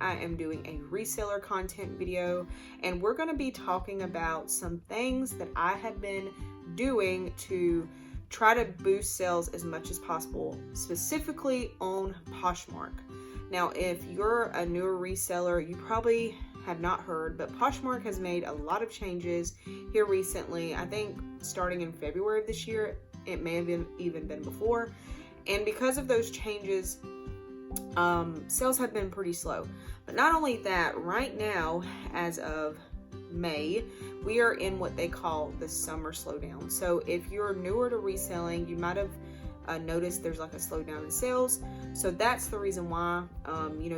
I am doing a reseller content video, and we're going to be talking about some things that I have been doing to try to boost sales as much as possible, specifically on Poshmark. Now, if you're a newer reseller, you probably have not heard, but Poshmark has made a lot of changes here recently. I think starting in February of this year, it may have even been before. And because of those changes, sales have been pretty slow. But not only that, right now, as of May, we are in what they call the summer slowdown. So if you're newer to reselling, you might have noticed there's like a slowdown in sales. So that's the reason why,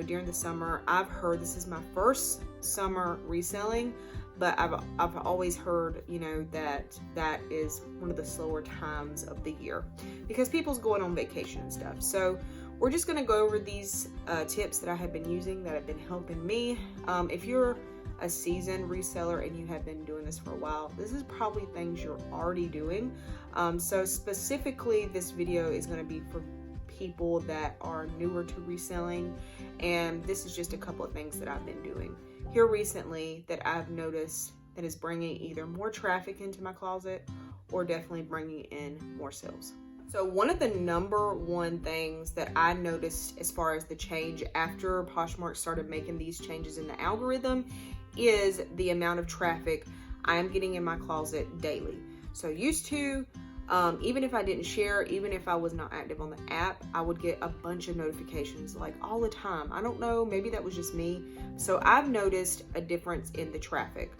during the summer, I've heard, this is my first summer reselling, but I've always heard, that is one of the slower times of the year because people's going on vacation and stuff. So we're just going to go over these tips that I have been using that have been helping me. If you're a seasoned reseller and you have been doing this for a while, this is probably things you're already doing. So specifically, this video is going to be for people that are newer to reselling, and this is just a couple of things that I've been doing here recently that I've noticed that is bringing either more traffic into my closet or definitely bringing in more sales. So one of the number one things that I noticed as far as the change after Poshmark started making these changes in the algorithm is the amount of traffic I'm getting in my closet daily. So used to, even if I didn't share, even if I was not active on the app, I would get a bunch of notifications like all the time. I don't know, maybe that was just me. So I've noticed a difference in the traffic.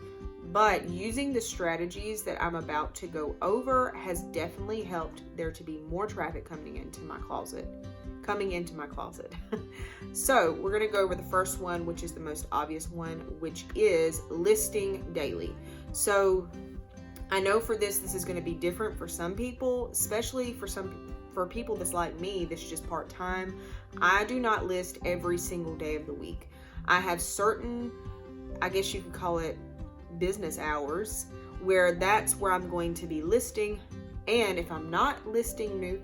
But using the strategies that I'm about to go over has definitely helped there to be more traffic coming into my closet. So we're going to go over the first one, which is the most obvious one, which is listing daily. So I know for this is going to be different for some people, especially for people that's like me, that's just part-time. I do not list every single day of the week. I have certain, I guess you could call it, business hours where that's where I'm going to be listing. And if I'm not listing new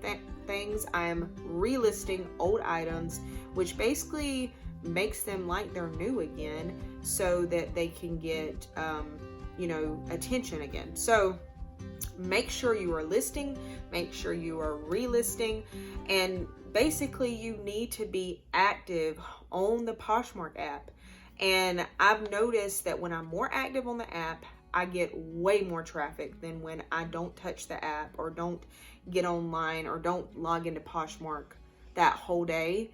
things, I'm relisting old items, which basically makes them like they're new again so that they can get attention again. So make sure you are listing, make sure you are relisting, and basically you need to be active on the Poshmark app. And I've noticed that when I'm more active on the app, I get way more traffic than when I don't touch the app or don't get online or don't log into Poshmark that whole day.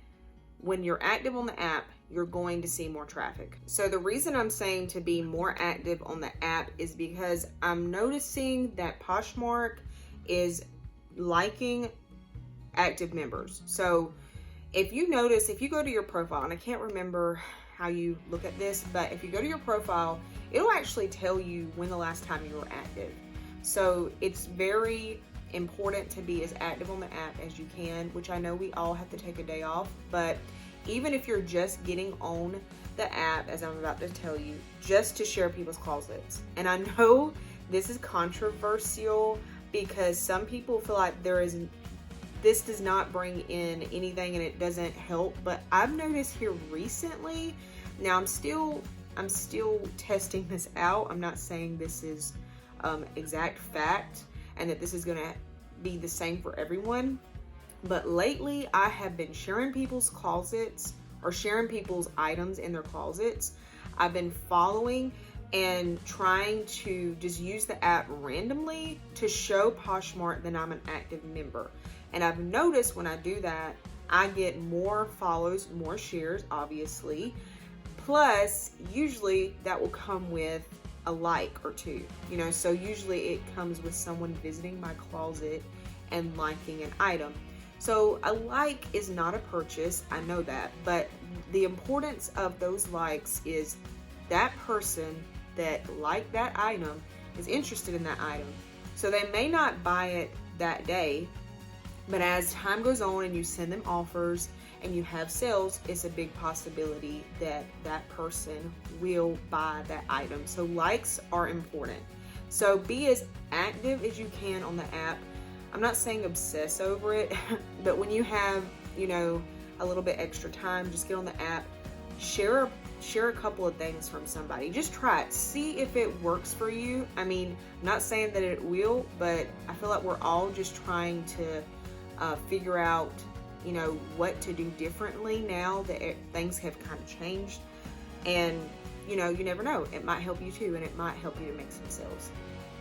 When you're active on the app, you're going to see more traffic. So the reason I'm saying to be more active on the app is because I'm noticing that Poshmark is liking active members. So if you notice, if you go to your profile, and I can't remember how you look at this, but if you go to your profile, it'll actually tell you when the last time you were active. So it's very important to be as active on the app as you can, which I know we all have to take a day off, but even if you're just getting on the app, as I'm about to tell you, just to share people's closets. And I know this is controversial because some people feel like this does not bring in anything and it doesn't help, but I've noticed here recently, now I'm still testing this out. I'm not saying this is exact fact and that this is gonna be the same for everyone, but lately I have been sharing people's closets or sharing people's items in their closets. I've been following and trying to just use the app randomly to show Poshmark that I'm an active member. And I've noticed when I do that, I get more follows, more shares, obviously. Plus, usually that will come with a like or two, so usually it comes with someone visiting my closet and liking an item. So a like is not a purchase, I know that, but the importance of those likes is that person that liked that item is interested in that item. So they may not buy it that day, but as time goes on and you send them offers and you have sales, it's a big possibility that that person will buy that item. So likes are important. So be as active as you can on the app. I'm not saying obsess over it, but when you have, a little bit extra time, just get on the app, share share a couple of things from somebody. Just try it. See if it works for you. I mean, I'm not saying that it will, but I feel like we're all just trying to figure out, you know, what to do differently now that things have kind of changed. And, you know, you never know. It might help you too, and it might help you to make some sales.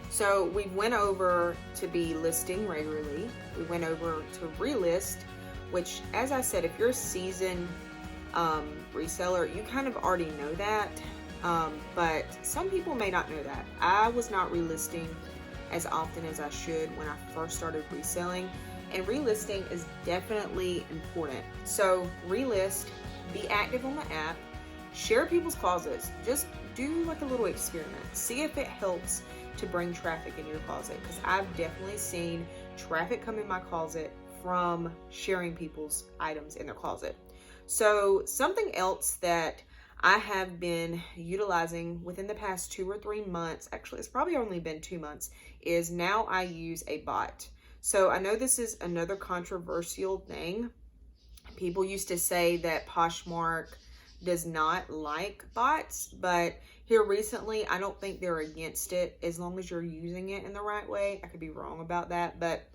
So we went over to be listing regularly. We went over to Relist, which, as I said, if you're a seasoned reseller, you kind of already know that. But some people may not know that. I was not relisting as often as I should when I first started reselling. And relisting is definitely important. So relist, be active on the app, share people's closets. Just do like a little experiment. See if it helps to bring traffic in your closet, because I've definitely seen traffic come in my closet from sharing people's items in their closet. So something else that I have been utilizing within the past 2 or 3 months, actually it's probably only been 2 months, is now I use a bot. So I know this is another controversial thing. People used to say that Poshmark does not like bots, but here recently, I don't think they're against it as long as you're using it in the right way. I could be wrong about that, but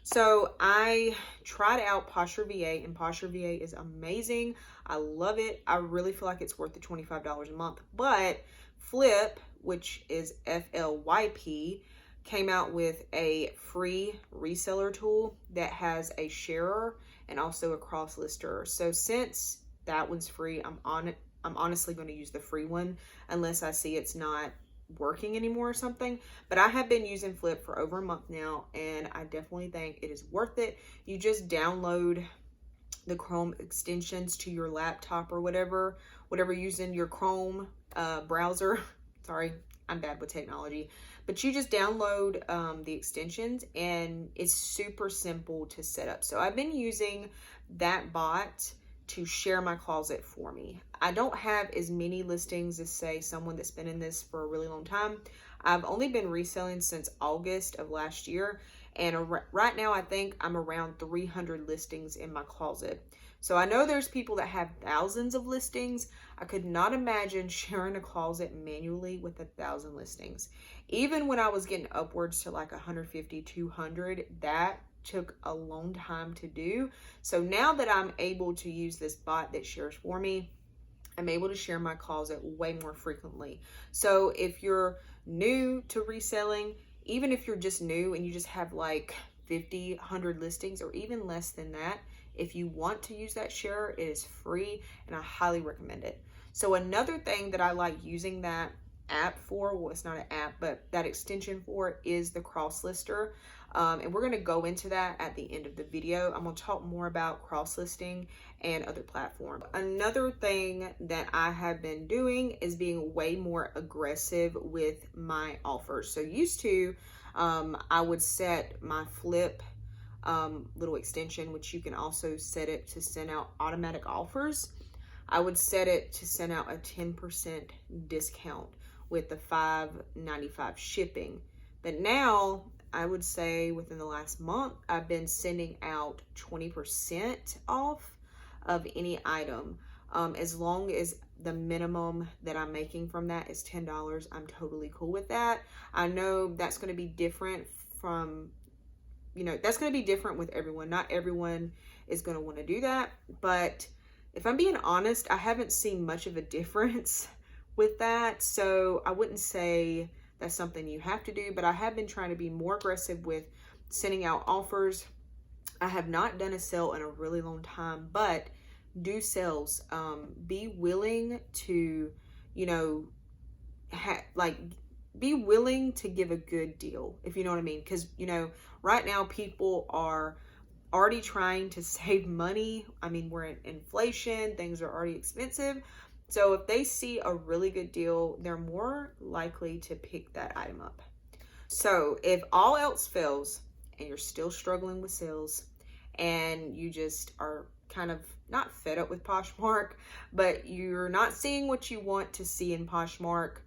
so I tried out Posture VA, and Posture VA is amazing. I love it. I really feel like it's worth the $25 a month. But Flip, which is FLYP, came out with a free reseller tool that has a sharer and also a cross lister. So since that one's free, I'm honestly going to use the free one unless I see it's not working anymore or something. But I have been using Flip for over a month now, and I definitely think it is worth it. You just download the Chrome extensions to your laptop or whatever using your Chrome browser. Sorry, I'm bad with technology. But you just download the extensions, and it's super simple to set up. So I've been using that bot to share my closet for me. I don't have as many listings as, say, someone that's been in this for a really long time. I've only been reselling since August of last year, and right now I think I'm around 300 listings in my closet. So I know there's people that have thousands of listings. I could not imagine sharing a closet manually with 1,000 listings. Even when I was getting upwards to like 150, 200, that took a long time to do. So now that I'm able to use this bot that shares for me, I'm able to share my closet way more frequently. So if you're new to reselling, even if you're just new and you just have like 50, 100 listings or even less than that, if you want to use that share, it is free and I highly recommend it. So another thing that I like using that app for, well, it's not an app, but that extension for, is the cross lister. And we're going to go into that at the end of the video. I'm going to talk more about cross listing and other platforms. Another thing that I have been doing is being way more aggressive with my offers. So used to, I would set my Flip little extension, which you can also set it to send out automatic offers. I would set it to send out a 10% discount with the $5.95 shipping. But now, I would say within the last month, I've been sending out 20% off of any item. As long as the minimum that I'm making from that is $10, I'm totally cool with that. I know that's going to be different from, that's going to be different with everyone. Not everyone is going to want to do that. But if I'm being honest, I haven't seen much of a difference with that. So I wouldn't say that's something you have to do, but I have been trying to be more aggressive with sending out offers. I have not done a sale in a really long time, but do sales. Be willing to, be willing to give a good deal, if you know what I mean. Because, right now people are already trying to save money. I mean, we're in inflation, things are already expensive. So if they see a really good deal, they're more likely to pick that item up. So if all else fails and you're still struggling with sales and you just are kind of not fed up with Poshmark, but you're not seeing what you want to see in Poshmark,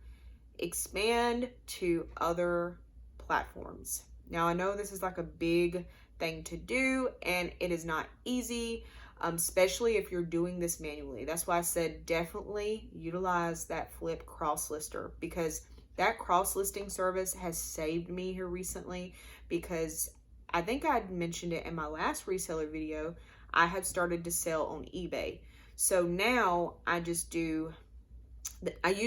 expand to other platforms. Now, I know this is like a big thing to do and it is not easy. especially if you're doing this manually. That's why I said definitely utilize that Flip cross lister, because that cross listing service has saved me here recently, because I think I mentioned it in my last reseller video. I have started to sell on eBay. So now I use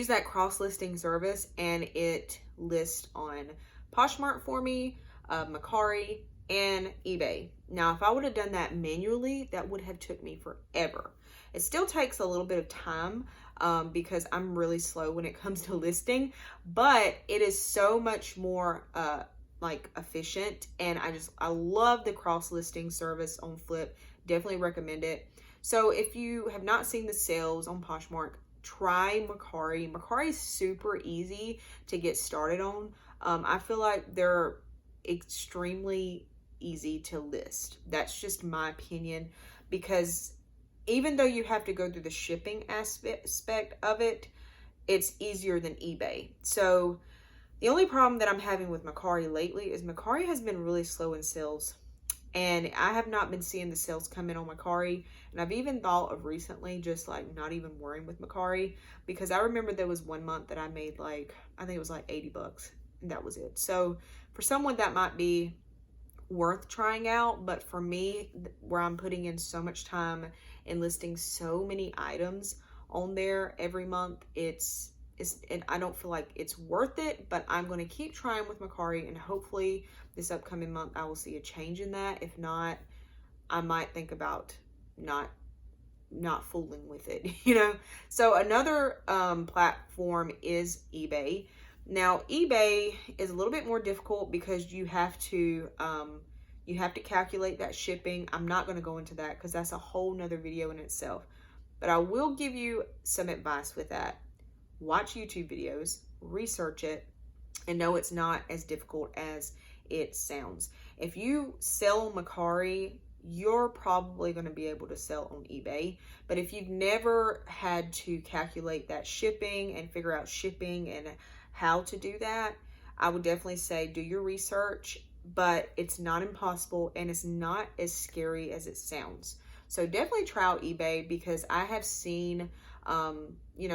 that cross listing service, and it lists on Poshmark for me, Mercari, and eBay. Now, if I would have done that manually, that would have took me forever. It still takes a little bit of time because I'm really slow when it comes to listing, but it is so much more like efficient, and I love the cross listing service on Flip. Definitely recommend it. So if you have not seen the sales on Poshmark, try Mercari. Mercari is super easy to get started on. I feel like they're extremely easy to list. That's just my opinion, because even though you have to go through the shipping aspect of it, it's easier than eBay. So the only problem that I'm having with Mercari lately is Mercari has been really slow in sales, and I have not been seeing the sales come in on Mercari. And I've even thought of recently just like not even worrying with Mercari, because I remember there was one month that I made like, I think it was like $80, and that was it. So for someone that might be worth trying out, but for me, where I'm putting in so much time and listing so many items on there every month, and I don't feel like it's worth it. But I'm going to keep trying with Mercari, and hopefully this upcoming month I will see a change in that. If not, I might think about not fooling with it, So another platform is eBay. Now, eBay is a little bit more difficult because you have to calculate that shipping. I'm not going to go into that because that's a whole nother video in itself. But I will give you some advice with that. Watch YouTube videos, research it, and know it's not as difficult as it sounds. If you sell on Mercari, you're probably going to be able to sell on eBay. But if you've never had to calculate that shipping and figure out shipping and how to do that, I would definitely say do your research, but it's not impossible and it's not as scary as it sounds. So definitely try out eBay, because I have seen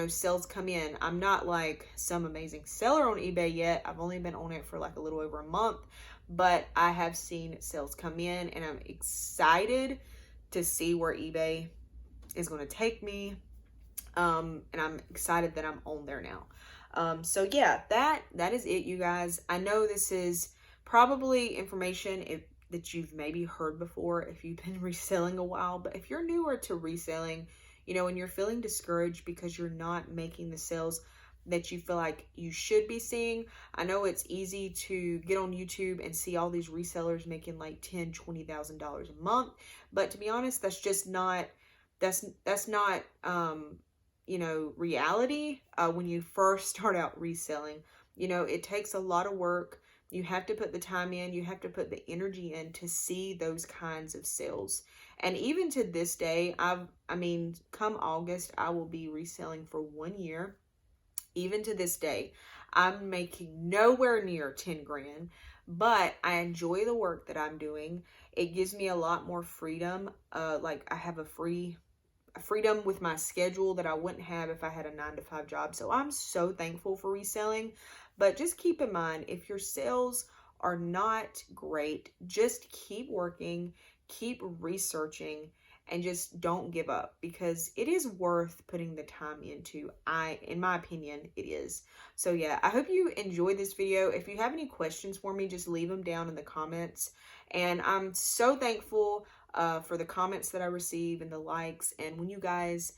sales come in. I'm not like some amazing seller on eBay yet. I've only been on it for like a little over a month, but I have seen sales come in, and I'm excited to see where eBay is going to take me. And I'm excited that I'm on there now. So yeah, that is it, you guys. I know this is probably information that you've maybe heard before if you've been reselling a while, but if you're newer to reselling, and you're feeling discouraged because you're not making the sales that you feel like you should be seeing. I know it's easy to get on YouTube and see all these resellers making like $10,000, $20,000 a month, but to be honest, that's just not reality. When you first start out reselling, it takes a lot of work. You have to put the time in, you have to put the energy in to see those kinds of sales. And even to this day, come August, I will be reselling for 1 year. Even to this day, I'm making nowhere near 10 grand, but I enjoy the work that I'm doing. It gives me a lot more freedom. Like I have a freedom with my schedule that I wouldn't have if I had a 9-to-5 job. So I'm so thankful for reselling. But just keep in mind, if your sales are not great, just keep working, keep researching, and just don't give up, because it is worth putting the time into. In my opinion, it is. So yeah, I hope you enjoyed this video. If you have any questions for me, just leave them down in the comments. And I'm so thankful for the comments that I receive and the likes, and when you guys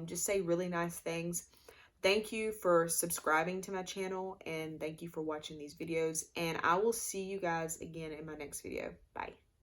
just say really nice things. Thank you for subscribing to my channel, and thank you for watching these videos, and I will see you guys again in my next video. Bye.